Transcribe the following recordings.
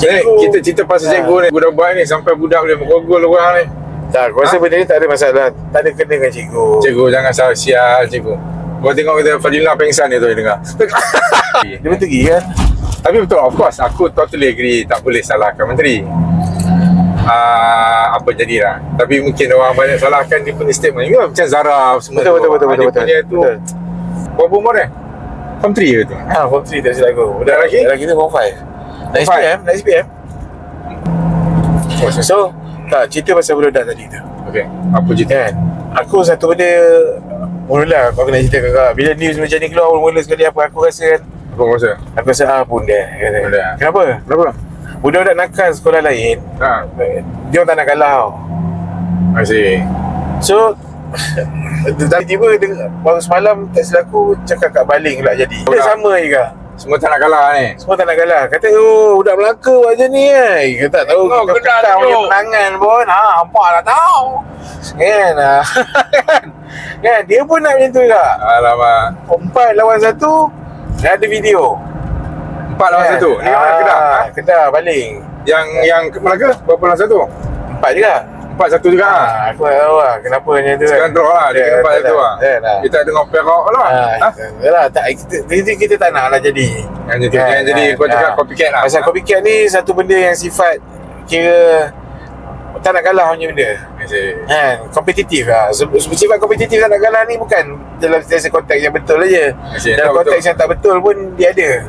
Kita cerita pasal cikgu ni, budak-budak ni sampai budak boleh merogol orang ni. Tak, aku rasa benda ni tak ada masalah. Tak ada kena dengan cikgu. Cikgu jangan salah sial cikgu. Kau tengok kita Fadila pengsan dia tu dengar. Dia betul kan? Tapi betul, of course aku totally agree, tak boleh salahkan menteri. Apa jadilah. Tapi mungkin orang banyak salahkan dia punya statement. Ya, macam Zara semua. Betul. Dia punya tu. Berapa umur dia? Form 3 ke tu? Form 3 tak silap aku. Budak lelaki tu Form 5. Naik SPM. So, tak, cerita pasal budak tadi tu. Okay, apa cerita? Kan? Aku satu benda, mula-mula aku kena cerita kakak. Bila news macam ni keluar mula sekali, apa aku rasa kan? Apa kau rasa? Aku rasa pun dia. Kenapa? Budak-budak nakal sekolah lain, dia orang tak nak kalah tau. I see. So tiba-tiba baru semalam tak silap aku cakap kat baling pula jadi. Dia sama juga. Semua tak nak kalah ni. Semua tak nak kalah. Kata budak Melaka macam ni kita tak tahu kita petang punya penangan pun. Hampa dah tahu. Kan? Kan? Dia pun nak macam tu juga. Alamak. 4 lawan 1 dah ada video. 4 lawan 1. Ni mana Kedah? Kedah baling. Yang Melaka berapa lawan 1? 4 juga. 4-1 juga. Aku tak tahu lah kenapa macam tu. Sekarang draw lah. Dia kena 4-1 lah. Kita dengar Perak lah. Yalah, kita tak nak lah jadi. Yang jadi kau cakap copycat lah. Pasal copycat ni satu benda yang sifat kira tak nak kalah punya benda. Kompetitif lah. Sifat kompetitif tak nak kalah ni bukan dalam konteks yang betul aja. Dalam konteks yang tak betul pun dia ada.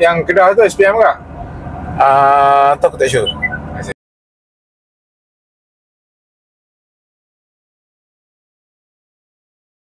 Yang Kedah tu SPM ke? Tu aku tak sure.